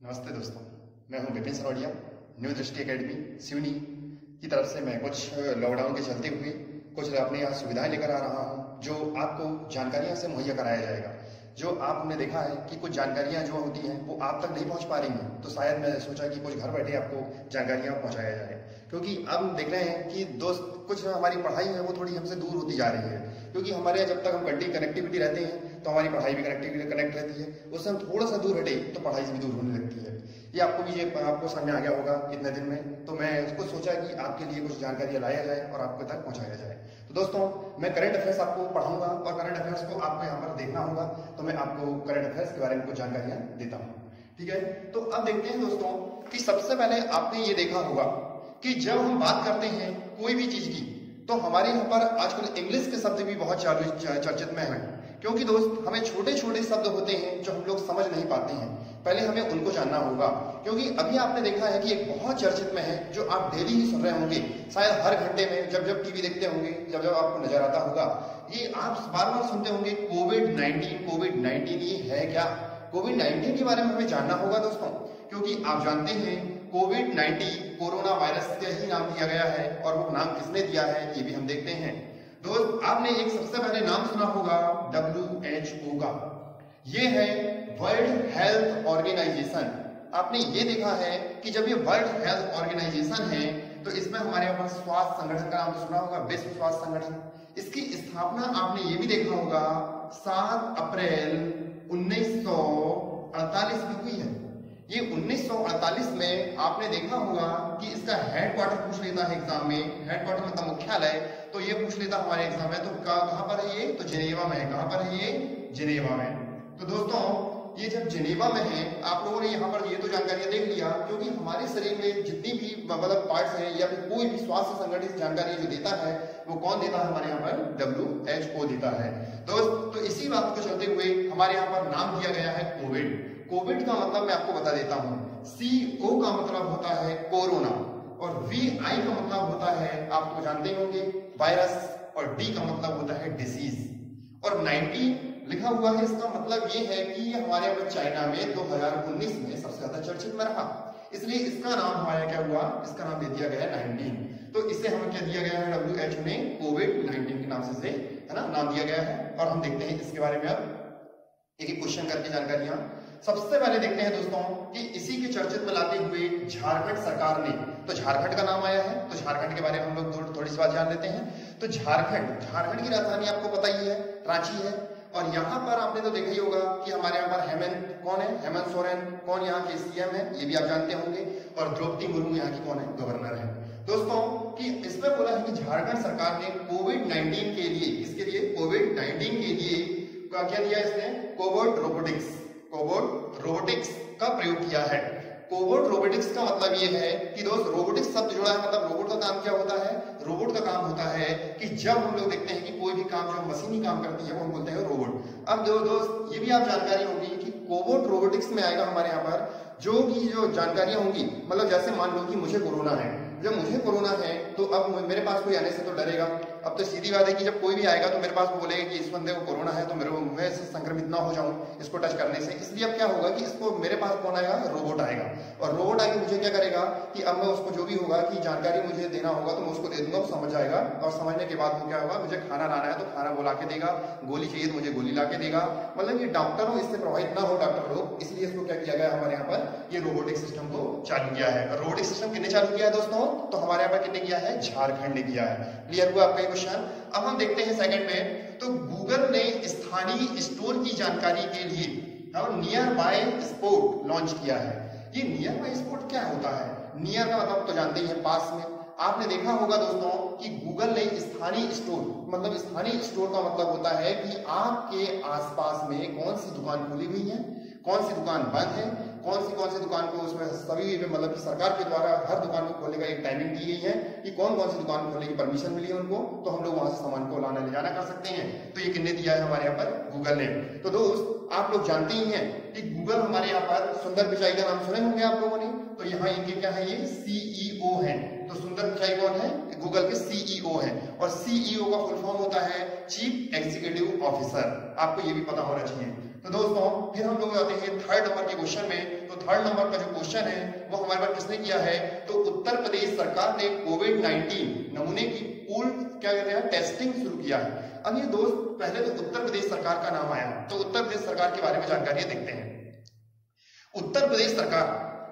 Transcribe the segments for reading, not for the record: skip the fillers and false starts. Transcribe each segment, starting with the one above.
नमस्ते दोस्तों, मैं हूं विपिन सरोडिया। न्यू दृष्टि एकेडमी सिवनी की तरफ से मैं कुछ लॉकडाउन के चलते हुए कुछ अपने यहाँ सुविधाएं लेकर आ रहा हूं, जो आपको जानकारियां से मुहैया कराया जाएगा। जो आपने देखा है कि कुछ जानकारियां जो होती हैं वो आप तक नहीं पहुंच पा रही हैं, तो शायद मैं सोचा कि कुछ घर बैठे आपको जानकारियां पहुंचाया जाए। क्योंकि अब हम देख रहे हैं कि दोस्त कुछ हमारी पढ़ाई है वो थोड़ी हमसे दूर होती जा रही है। क्योंकि हमारे यहाँ जब तक हम कनेक्टिविटी रहते हैं तो हमारी पढ़ाई भी कनेक्ट रहती है। उससे हम थोड़ा सा दूर हटे तो पढ़ाई से भी दूर होने लगती है। ये आपको समझ में आ गया होगा इतने दिन में। तो मैं उसको सोचा कि आपके लिए कुछ जानकारियां लाया जाए और आपके तक पहुंचाया जाए। तो दोस्तों, मैं करंट अफेयर्स आपको पढ़ाऊंगा और करंट अफेयर्स को आपको यहाँ पर देखना होगा। तो मैं आपको करंट अफेयर्स के बारे में कुछ जानकारियां देता हूँ, ठीक है। तो अब देखते हैं दोस्तों कि सबसे पहले आपने ये देखा होगा कि जब हम बात करते हैं कोई भी चीज की, तो हमारे यहाँ पर आजकल इंग्लिश के शब्द भी बहुत चर्चित में हैं। क्योंकि दोस्त, हमें छोटे छोटे शब्द होते हैं जो हम लोग समझ नहीं पाते हैं, पहले हमें उनको जानना होगा। क्योंकि अभी आपने देखा है कि एक बहुत चर्चित में है जो आप डेली ही सुन रहे होंगे, शायद हर घंटे में जब टीवी देखते होंगे, जब आपको नजर आता होगा, ये आप बार बार सुनते होंगे कोविड-19। ये है क्या? कोविड-19 के बारे में हमें जानना होगा दोस्तों। क्योंकि आप जानते हैं कोविड-19 कोरोना वायरस का ही नाम दिया गया है, और वो नाम किसने दिया है ये भी हम देखते हैं। दोस्त, आपने एक सबसे पहले नाम सुना होगा WHO का। ये है वर्ल्ड हेल्थ ऑर्गेनाइजेशन। आपने ये देखा है कि जब ये वर्ल्ड हेल्थ ऑर्गेनाइजेशन है तो इसमें हमारे यहाँ पर स्वास्थ्य संगठन का नाम सुना होगा, विश्व स्वास्थ्य संगठन। इसकी स्थापना आपने ये भी देखा होगा 7 अप्रैल 1948 में हुई है। ये 1948 में आपने देखा होगा कि इसका हेडक्वार्टर पूछ लेता है एग्जाम में, हेडक्वार्टर मतलब मुख्यालय, तो ये पूछ लेता हमारे एग्जाम में। तो कहां पर है ये? तो जेनेवा में है। कहां पर है ये? जेनेवा में। तो दोस्तों, ये जब जेनेवा में है, आप लोगों ने यहाँ पर ये तो जानकारियां देख लिया। क्योंकि हमारे शरीर में जितनी भी मतलब पार्ट्स हैं या फिर कोई भी स्वास्थ्य संगठित जानकारी जो देता है वो कौन देता है? हमारे यहाँ पर WHO देता है दोस्त। तो इसी बात को चलते हुए हमारे यहाँ पर नाम दिया गया है कोविड। कोविड का मतलब मैं आपको बता देता हूँ। CO का मतलब होता है कोरोना, और VI का मतलब होता है, आप तो जानते होंगे, वायरस, और D का मतलब होता है डिसीज, और 19 लिखा हुआ है। इसका मतलब ये है कि ये हमारे यहाँ चाइना में 2019 में सबसे ज्यादा चर्चित में रहा, इसलिए इसका नाम हमारे क्या हुआ? इसका नाम दे दिया गया 19। तो इसे हमें क्या दिया गया है? WHO ने कोविड-19 के नाम से है ना नाम दिया गया है। और हम देखते हैं इसके बारे में अब एक एक क्वेश्चन करके जानकारियां। सबसे पहले देखते हैं दोस्तों कि इसी के चर्चित में लाते हुए झारखंड सरकार ने, तो झारखंड का नाम आया है, तो झारखंड के बारे में हम लोग थोड़ी सी बात जान लेते हैं। तो झारखंड की राजधानी आपको पता ही है, रांची है। और यहाँ पर आपने तो देखा ही होगा कि हमारे यहाँ पर हेमंत कौन है? हेमंत सोरेन कौन यहाँ के CM है, ये भी आप जानते होंगे। और द्रौपदी मुर्मू यहाँ की कौन है? गवर्नर है। दोस्तों, कि इसमें बोला है कि झारखंड सरकार ने कोविड-19 के लिए, इसके लिए कोविड-19 के लिए क्या दिया? इसने कोवर्ट रोबोटिक्स का प्रयोग किया है। कोवर्ट रोबोटिक्स का मतलब ये है कि दोस्त, रोबोटिक्स शब्द जुड़ा है, मतलब रोबोट का काम क्या होता है? रोबोट का काम होता है कि जब हम लोग देखते हैं कि कोई भी काम जो मशीनी काम करती है वो हम बोलते हैं रोबोट। अब दोस्त, ये भी आप जानकारी होगी कि कोवर्ट रोबोटिक्स में आएगा हमारे यहाँ पर जो जानकारियां होंगी, मतलब जैसे मान लो कि मुझे कोरोना है, जब मुझे कोरोना है तो अब मेरे पास कोई आने से तो डरेगा। अब तो सीधी बात है कि जब कोई भी आएगा तो मेरे पास बोलेगा कि इस बंदे को कोरोना है, तो मैं इससे संक्रमित ना हो जाऊं इसको टच करने से। इसलिए अब क्या होगा कि इसको मेरे पास कौन आएगा? रोबोट आएगा। और रोबोट आके मुझे क्या करेगा कि अब मैं उसको जो भी होगा कि जानकारी मुझे देना होगा तो मैं उसको दे दूंगा, वो समझ जाएगा। और समझने के बाद वो क्या होगा? मुझे खाना लाना है तो खाना वो ला के देगा, गोली चाहिए तो मुझे गोली ला के देगा। मतलब ये डॉक्टरों इससे प्रभावित ना हो डॉक्टर लोग, इसलिए इसको क्या किया गया हमारे यहाँ पर? ये रोबोटिक सिस्टम को चालू किया है। रोबोटिक सिस्टम किसने चालू किया है दोस्तों? तो हमारे यहाँ पर किसने किया है? झारखंड ने किया है। क्लियर हुआ आपका क्वेश्चन? अब हम देखते हैं सेकंड में। तो गूगल ने स्थानीय स्टोर की जानकारी के लिए नियर बाय स्पॉट लॉन्च किया है। ये नियर बाय स्पॉट क्या होता है? नियर का मतलब तो जानते ही हैं, पास में। आपने देखा होगा दोस्तों कि गूगल ने स्थानीय स्टोर, मतलब स्थानीय स्टोर का मतलब होता है कि आपके आसपास में कौन सी दुकान खुली हुई है, कौन सी दुकान बंद है, कौन सी दुकान को उसमें सभी मतलब कि सरकार के द्वारा हर दुकान को खोलने का एक टाइमिंग दी गई है कि कौन सी दुकान खोलने की परमिशन मिली है उनको, तो हम लोग वहां से सामान को लाना ले जाना कर सकते हैं। तो ये किसने दिया है? हमारे यहाँ पर गूगल ने। तो दोस्त, आप लोग जानते ही हैं कि गूगल हमारे यहाँ पर सुंदर पिचाई का नाम सुने होंगे आप लोगों ने। तो यहाँ इनके क्या है? ये CEO है। तो सुंदर पिचाई कौन है? गूगल के CEO है। और CEO का फुल फॉर्म होता है चीफ एग्जीक्यूटिव ऑफिसर। आपको ये भी पता होना चाहिए। तो दोस्तों फिर हम लोग आते हैं थर्ड नंबर के क्वेश्चन में। तो थर्ड नंबर का जो क्वेश्चन है वो हमारे पास किसने किया है, तो उत्तर प्रदेश सरकार ने कोविड-19 नमूने की पूल क्या कहते हैं टेस्टिंग शुरू किया है। अब ये दोस्त पहले तो उत्तर प्रदेश सरकार का नाम आया, तो उत्तर प्रदेश सरकार के बारे में जानकारी देखते हैं। उत्तर प्रदेश सरकार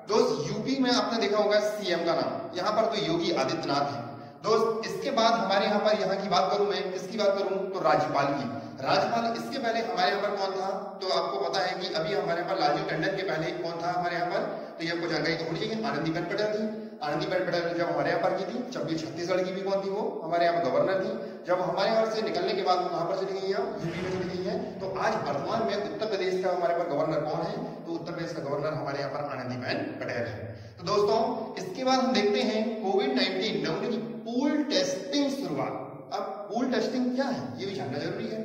दोस्त, यूपी में आपने देखा होगा सीएम का नाम, यहाँ पर तो योगी आदित्यनाथ है दोस्त। इसके बाद हमारे यहाँ पर यहाँ की बात करूं मैं, किसकी बात करूं, तो राज्यपाल की। राज्यपाल इसके पहले हमारे यहाँ पर कौन था, तो आपको पता है कि अभी हमारे यहाँ पर लालजी टंडन के पहले कौन था हमारे यहाँ पर, तो ये आपको जानकारी तो होनी चाहिए, आनंदीबेन पटेल थी। आनंदीबेन पटेल जब हमारे यहाँ पर की थी, जब छत्तीसगढ़ की भी कौन थी, वो हमारे यहाँ पर गवर्नर थी। जब हमारे यहाँ से निकलने के बाद वो कहाँ पर चली गई है, यूपी में चली गई है। तो आज वर्तमान में उत्तर प्रदेश का हमारे पर गवर्नर कौन है, तो उत्तर प्रदेश का गवर्नर हमारे यहाँ पर आनंदीबेन पटेल है। तो दोस्तों इसके बाद हम देखते हैं कोविड-19 नमूने की पूल टेस्टिंग शुरुआत। अब पूल टेस्टिंग क्या है ये भी जानना जरूरी है।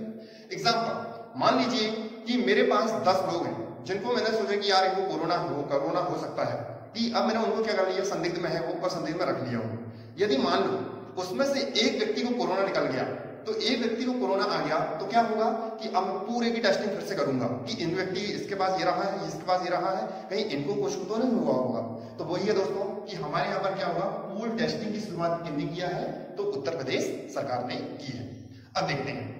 एग्जाम्पल, मान लीजिए कि मेरे पास 10 लोग हैं जिनको मैंने सोचा कि यार इनको कोरोना हो सकता है, कि अब मैंने उनको क्या कर लिया, संदिग्ध में है वो, पर संदिग्ध में रख लिया हूं। यदि मान लो उसमें से एक व्यक्ति को कोरोना निकल गया, तो एक व्यक्ति को कोरोना आ गया, तो क्या होगा कि अब पूरे की टेस्टिंग फिर से करूंगा कि इन व्यक्ति इसके पास ये रहा है, इसके पास ये रहा है, कहीं इनको कुछ तो नहीं हुआ होगा। तो वही है दोस्तों कि हमारे यहाँ पर क्या होगा, पूल टेस्टिंग की शुरुआत किसने किया है, तो उत्तर प्रदेश सरकार ने की है। अब देखते हैं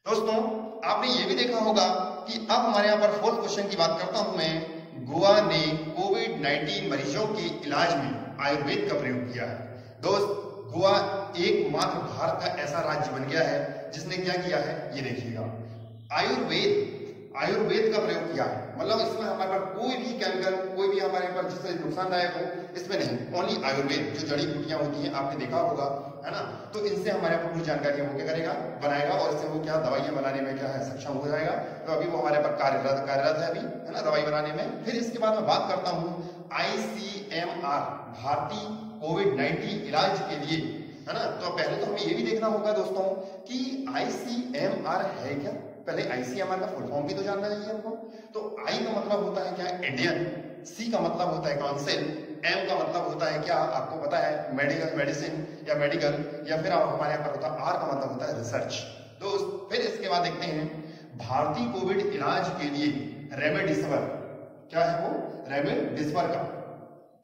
दोस्तों, आपने ये भी देखा होगा कि अब हमारे यहाँ पर फोर्थ क्वेश्चन की बात करता हूं मैं। गोवा ने कोविड-19 मरीजों के इलाज में आयुर्वेद का प्रयोग किया है। दोस्त गोवा एकमात्र भारत का ऐसा राज्य बन गया है जिसने क्या किया है, ये देखिएगा, आयुर्वेद का प्रयोग किया है। मतलब इसमें हमारे पास कोई भी केमिकल, कोई भी हमारे पास जिससे नुकसानदायक हो इसमें नहीं, ओनली आयुर्वेद, जो जड़ी बूटियां होती हैं आपने देखा होगा, है ना। तो इनसे हमारे यहाँ पर कुछ जानकारियां वो क्या करेगा, बनाएगा, और इससे वो क्या दवाइयां बनाने में क्या है, सक्षम हो जाएगा। तो अभी वो हमारे पर कार्यरत है अभी, है ना, दवाई बनाने में। फिर इसके बाद मैं बात करता हूँ ICMR, भारतीय कोविड-19 इलाज के लिए, है ना। तो पहले तो हमें ये भी देखना होगा दोस्तों कि ICMR है क्या। पहले ICMR का फुल फॉर्म भी तो जानना चाहिए हमको। तो I का मतलब होता है क्या, इंडियन, C का मतलब होता है काउंसिल, M का मतलब होता है क्या, आपको पता है मेडिसिन या मेडिकल, या फिर हमारे यहाँ पर होता है R का मतलब होता है रिसर्च। दोस्त फिर इसके बाद देखते हैं भारतीय कोविड इलाज के लिए रेमडेसिविर, क्या है वो, रेमडेसिविर का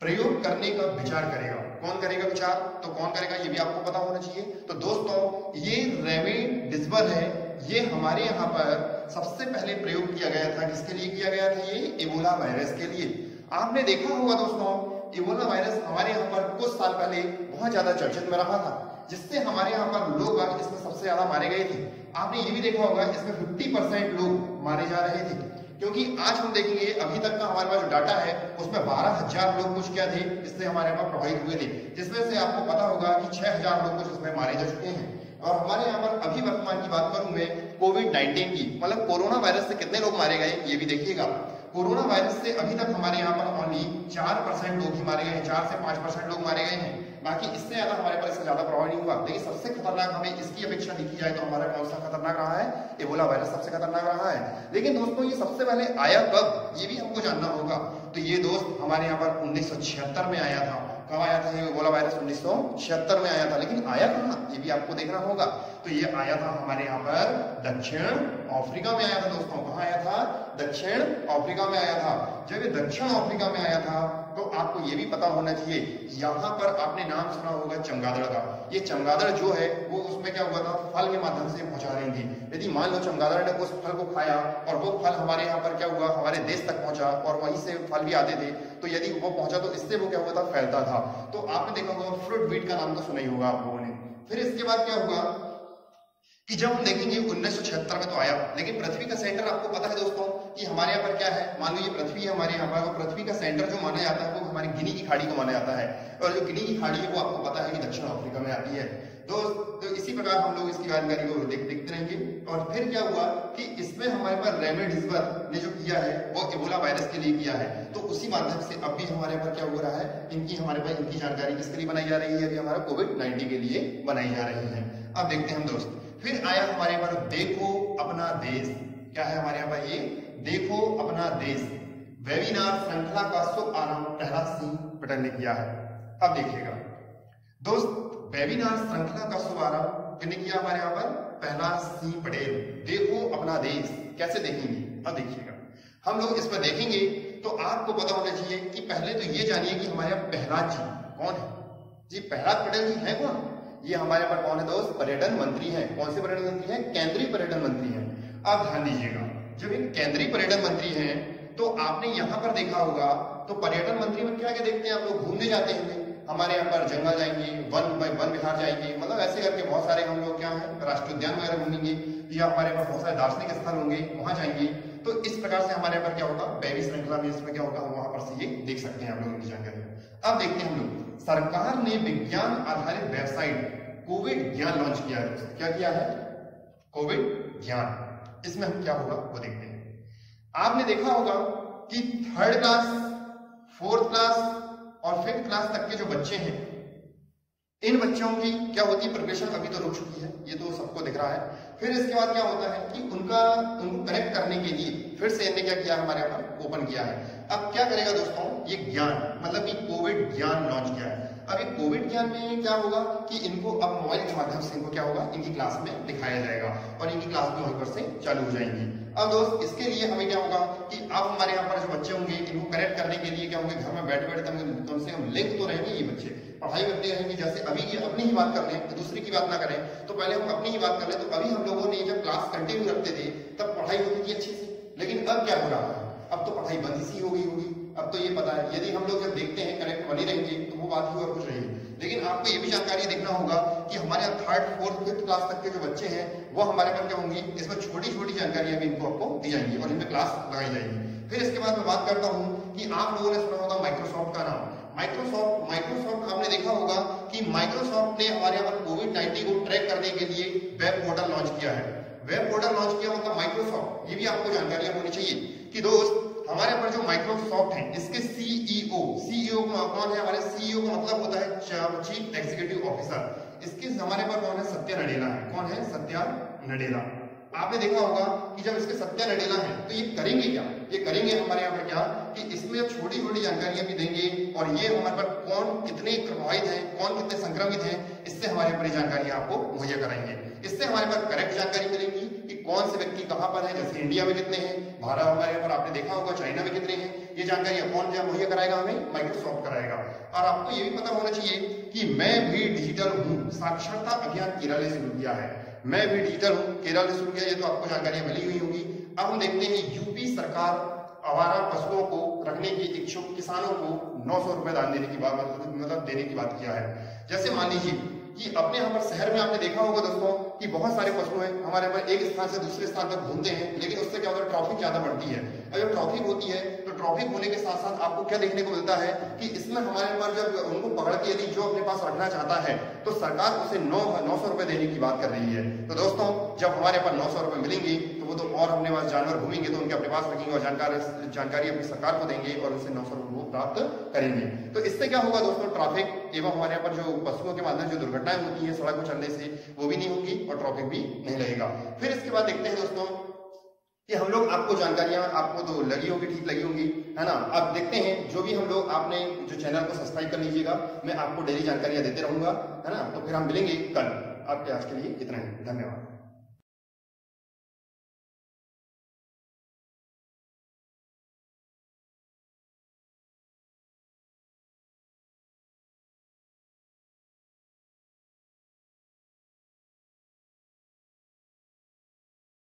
प्रयोग करने का विचार करेगा। कौन करेगा विचार, तो कौन करेगा ये भी आपको पता होना चाहिए। तो दोस्तों ये रेमडेसिविर है, ये हमारे यहाँ पर सबसे पहले प्रयोग किया गया था। किसके लिए किया गया था, ये इबोला वायरस के लिए। आपने देखा होगा दोस्तों, इबोला वायरस हमारे यहाँ पर कुछ साल पहले बहुत ज्यादा चर्चित में रहा था, जिससे हमारे यहाँ पर लोग इसमें सबसे ज्यादा मारे गए थे। आपने ये भी देखा होगा इसमें 50% लोग मारे जा रहे थे, क्योंकि आज हम देखेंगे अभी तक का हमारे पास जो डाटा है उसमें 12,000 लोग कुछ क्या थे, इससे हमारे यहाँ पर प्रभावित हुए थे, जिसमें से आपको पता होगा कि 6,000 लोग कुछ इसमें मारे जा चुके हैं। और हमारे यहाँ पर अभी वर्तमान की बात करूं मैं कोविड-19 की, मतलब कोरोना वायरस से कितने लोग मारे गए ये भी देखिएगा। कोरोना वायरस से अभी तक हमारे यहाँ पर ओनली 4% लोग ही मारे गए हैं, 4 से 5% लोग मारे गए हैं। बाकी इससे ज्यादा हमारे पर इससे ज्यादा प्रभाव नहीं हुआ। लेकिन सबसे खतरनाक हमें इसकी अपेक्षा देखी जाए तो हमारा कौन सा खतरनाक रहा है, इबोला वायरस सबसे खतरनाक रहा है। लेकिन दोस्तों ये सबसे पहले आया कब, ये भी हमको जानना होगा। तो ये दोस्त हमारे यहाँ पर 1976 में आया था। कब आया था ये इबोला वायरस, 1976 में आया था। लेकिन आया कहाँ, ये भी आपको देखना होगा। तो ये आया था हमारे यहाँ पर दक्षिण अफ्रीका में आया था दोस्तों। कहाँ आया था, दक्षिण अफ्रीका में आया था। जब ये दक्षिण अफ्रीका में आया था तो आपको ये भी पता होना चाहिए, यहाँ पर आपने नाम सुना होगा चमगादड़ का। ये चमगादड़ जो है वो उसमें क्या हुआ था, फल के माध्यम से पहुंचा रही थी। यदि मान लो चमगादड़ ने उस फल को खाया और वो फल हमारे यहाँ पर क्या हुआ, हमारे देश तक पहुंचा और वहीं से फल भी आते थे, तो यदि वो पहुंचा तो इससे वो क्या हुआ था, फैलता था। तो आपने देखा होगा फ्रूट बीट का नाम तो सुना ही होगा आप लोगों ने। फिर इसके बाद क्या हुआ कि जब हम देखेंगे 1976 में तो आया, लेकिन पृथ्वी का सेंटर आपको पता है दोस्तों कि हमारे यहाँ पर क्या है, मान लो ये पृथ्वी है हमारे यहाँ पर, पृथ्वी का सेंटर जो माना जाता है वो हमारी गिनी की खाड़ी को माना जाता है। और जो गिनी की खाड़ी है वो आपको पता है कि दक्षिण अफ्रीका में आती है। तो इसी प्रकार हम लोग इसकी जानकारी को देखते रहेंगे। और फिर क्या हुआ कि इसमें हमारे पास रेमडेसिविर ने जो किया है वो इबोला वायरस के लिए किया है। तो उसी माध्यम से अब भी हमारे पर क्या हो रहा है, इनकी हमारे पास इनकी जानकारी किसके लिए बनाई जा रही है, अभी हमारा कोविड-19 के लिए बनाई जा रही है। अब देखते हैं हम दोस्त, फिर आया हमारे यहाँ पर देखो अपना देश। क्या है हमारे यहाँ पर, ये देखो अपना देश वेबिनार श्रृंखला का शुभ आरंभ प्रहलाद सिंह पटेल ने किया है। अब देखिएगा दोस्त, वेबिनार श्रृंखला का शुभ आरंभ किसने किया हमारे यहाँ पर, प्रहलाद सिंह पटेल। देखो अपना देश कैसे देखेंगे, अब देखिएगा, हम लोग इस पर देखेंगे तो आपको पता होना चाहिए कि पहले तो ये जानिए कि हमारे यहाँ प्रहलाद जी कौन है। जी प्रहलाद पटेल जी है कौन? ये हमारे यहाँ पर कौन है दोस्त? पर्यटन मंत्री हैं। कौन से पर्यटन मंत्री हैं? केंद्रीय पर्यटन मंत्री हैं। अब ध्यान दीजिएगा, जब ये केंद्रीय पर्यटन मंत्री हैं तो आपने यहाँ पर देखा होगा तो पर्यटन मंत्री में क्या क्या देखते हैं आप लोग? घूमने जाते हैं, हमारे यहाँ पर जंगल जाएंगे, वन विहार जाएंगे, मतलब ऐसे करके बहुत सारे हम लोग क्या है राष्ट्रीय उद्यान वगैरह घूमेंगे, या हमारे पास बहुत सारे दार्शनिक स्थल होंगे वहां जाएंगे। तो इस प्रकार से हमारे यहाँ पर क्या होगा, बेबी श्रृंखला में इसमें क्या होगा, वहां पर से ये देख सकते हैं आप लोग इनकी जानकारी। अब देखते हैं हम लोग, सरकार ने विज्ञान आधारित वेबसाइट कोविड ज्ञान लॉन्च किया है। क्या किया है? कोविड ज्ञान। इसमें हम क्या होगा वो देखते हैं। आपने देखा होगा कि 3rd क्लास, 4th क्लास और 5th क्लास तक के जो बच्चे हैं, इन बच्चों की क्या होती है, प्रिपरेशन अभी तो रुक चुकी है, ये तो सबको दिख रहा है। फिर इसके बाद क्या होता है कि उनको कनेक्ट करने के लिए फिर से इन्होंने क्या किया, हमारे यहाँ पर ओपन किया है। अब क्या करेगा दोस्तों, ये ज्ञान मतलब कि कोविड ज्ञान लॉन्च किया है। अब ये कोविड ज्ञान में क्या होगा कि इनको अब मोबाइल के माध्यम से इनको क्या होगा, इनकी क्लास में दिखाया जाएगा और इनकी क्लास भी वहीं पर से चालू हो जाएंगी। अब दोस्त इसके लिए हमें क्या होगा कि अब हमारे यहाँ पर जो बच्चे होंगे इनको कनेक्ट करने के लिए क्या होंगे, घर में बैठे बैठे कम से कम लिंक तो रहेंगे, ये बच्चे पढ़ाई करते रहेंगे। जैसे अभी ये अपनी ही बात कर लें तो दूसरी की बात ना करें, तो पहले हम अपनी ही बात कर लें तो अभी हम लोगों ने जब क्लास कंटिन्यू रखते थे तब पढ़ाई होती थी अच्छी से, लेकिन अब क्या हो रहा है, अब तो पढ़ाई बंद सी हो गई होगी। अब तो ये पता है यदि हम लोग जब देखते हैं कनेक्ट बने रहेंगे तो वो बात ही और कुछ रहेगी। लेकिन आपको ये भी जानकारी देखना होगा कि हमारे यहाँ 3rd, 4th, 5th क्लास तक के जो बच्चे हैं वो हमारे पास क्या होंगी, इसमें छोटी छोटी जानकारियां भी इनको आपको दी जाएंगी और इनमें क्लास लगाई जाएगी। फिर इसके बाद मैं बात करता हूँ कि आप लोगों ने सुना होगा माइक्रोसॉफ्ट का नाम। माइक्रोसॉफ्ट आपने देखा होगा कि माइक्रोसॉफ्ट ने हमारे यहाँ पर कोविड-19 को ट्रैक करने के लिए वेब पोर्टल लॉन्च किया है। वेब पोर्टल लॉन्च किया मतलब माइक्रोसॉफ्ट, ये भी आपको जानकारियां होनी चाहिए कि दोस्त हमारे यहाँ पर जो माइक्रोसॉफ्ट है इसके सीईओ कौन है? हमारे सीईओ का मतलब होता है चीफ एग्जीक्यूटिव ऑफिसर। इसके हमारे पर कौन है? सत्या नडेला है। कौन है? सत्या नडेला। आपने देखा होगा कि जब इसके सत्या नडेला है तो ये करेंगे क्या, ये करेंगे हमारे यहाँ पर क्या कि इसमें छोटी छोटी जानकारियां भी देंगे और ये हमारे पर कौन कितने प्रभावित हैं, कौन कितने संक्रमित हैं, इससे हमारे पर जानकारियां आपको मुहैया कराएंगे। इससे हमारे पास करेक्ट जानकारी मिलेगी कि कौन से व्यक्ति कहां पर है, जैसे इंडिया में कितने हैं, भारत हमारे यहाँ पर आपने देखा होगा चाइना में कितने हैं। ये जानकारियां कौन मुहैया कराएगा? हमें माइक्रोसॉफ्ट कराएगा। और आपको ये भी पता होना चाहिए कि मैं भी डिजिटल हूँ, साक्षरता अभियान केरल ने शुरू किया है। मैं भी डिजिटल हूँ, केरल ने शुरू किया, ये तो आपको जानकारियां मिली हुई होगी। अब हम देखते हैं यूपी सरकार आवारा पशुओं को रखने के इच्छुक किसानों को 900 रुपए दान देने की बात, मतलब देने की बात किया है। जैसे मान लीजिए कि अपने यहाँ पर शहर में आपने देखा होगा दोस्तों कि बहुत सारे पशु हैं हमारे यहाँ पर एक स्थान से दूसरे स्थान तक घूमते हैं, लेकिन उससे क्या होता है, ट्रैफिक ज्यादा बढ़ती है। अब जब ट्रैफिक होती है तो ट्रैफिक होने के साथ साथ आपको क्या देखने को मिलता है कि इसमें हमारे पास जब उनको पकड़ के यदि जो अपने पास रखना चाहता है तो सरकार उसे 900 रुपए देने की बात कर रही है। तो दोस्तों जब हमारे पास 900 रुपए मिलेंगे तो वो तो और अपने पास जानवर घूमेंगे तो उनके अपने पास रखेंगे और जानकारी अपनी सरकार को देंगे और उनसे 900 रुपए वो प्राप्त करेंगे। तो इससे क्या होगा दोस्तों, ट्रैफिक एवं हमारे यहाँ पर जो पशुओं के माध्यम जो दुर्घटनाएं होती है सड़क पर चलने से वो भी नहीं होंगी और ट्रैफिक भी नहीं लगेगा। फिर इसके बाद देखते हैं दोस्तों कि हम लोग आपको जानकारियां आपको तो लगी होगी, ठीक लगी होंगी, है ना। अब देखते हैं जो भी हम लोग, आपने जो चैनल को सब्सक्राइब कर लीजिएगा, मैं आपको डेली जानकारियां देते रहूंगा, है ना। तो फिर हम मिलेंगे कल। आपके आज के लिए इतना ही, धन्यवाद।